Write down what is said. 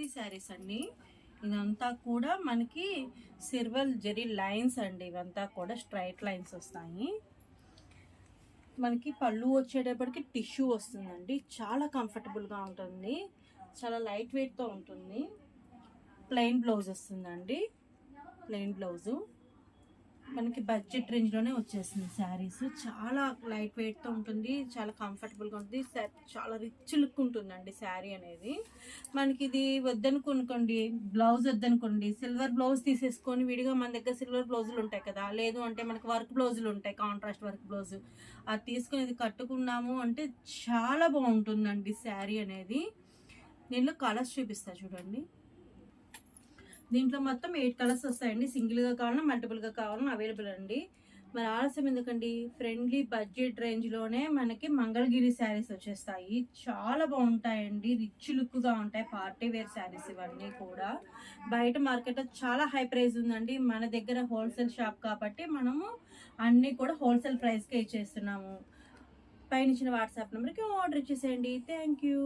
మంగళగిరి శారీస్ అండి. ఇదంతా కూడా మనకి సిల్వర్ జెరీ లైన్స్ అండి. ఇవంతా కూడా స్ట్రైట్ లైన్స్ వస్తాయి. మనకి పళ్ళు వచ్చేటప్పటికి టిష్యూ వస్తుందండి. చాలా కంఫర్టబుల్గా ఉంటుంది, చాలా లైట్ వెయిట్తో ఉంటుంది. ప్లెయిన్ బ్లౌజ్ వస్తుందండి. ప్లెయిన్ బ్లౌజు మనకి బడ్జెట్ రేంజ్లోనే వచ్చేసింది శారీస్. చాలా లైట్ వెయిట్తో ఉంటుంది, చాలా కంఫర్టబుల్గా ఉంటుంది, చాలా రిచ్ లుక్ ఉంటుందండి శారీ అనేది. మనకి ఇది వద్దనుకోండి, బ్లౌజ్ వద్దనుకోండి, సిల్వర్ బ్లౌజ్ తీసేసుకొని విడిగా మన దగ్గర సిల్వర్ బ్లౌజులు ఉంటాయి కదా, లేదు అంటే మనకి వర్క్ బ్లౌజులు ఉంటాయి, కాంట్రాస్ట్ వర్క్ బ్లౌజ్, అది తీసుకుని ఇది కట్టుకున్నాము అంటే చాలా బాగుంటుందండి శారీ అనేది. దీనిలో కలర్స్ చూపిస్తా చూడండి. దీంట్లో మొత్తం 8 కలర్స్ వస్తాయండి. సింగిల్గా కావాలన్నా మల్టిపుల్గా కావాలన్నా అవైలబుల్ అండి. మరి ఆలస్యం ఎందుకండి, ఫ్రెండ్లీ బడ్జెట్ రేంజ్లోనే మనకి మంగళగిరి శారీస్ వచ్చేస్తాయి. చాలా బాగుంటాయండి, రిచ్ లుక్గా ఉంటాయి, పార్టీ వేర్ శారీస్ ఇవన్నీ కూడా. బయట మార్కెట్లో చాలా హై ప్రైస్ ఉందండి, మన దగ్గర హోల్సేల్ షాప్ కాబట్టి మనము అన్నీ కూడా హోల్సేల్ ప్రైస్కే ఇచ్చేస్తున్నాము. పైన ఇచ్చిన వాట్సాప్ నెంబర్కి ఆర్డర్ ఇచ్చేసేయండి. Thank you.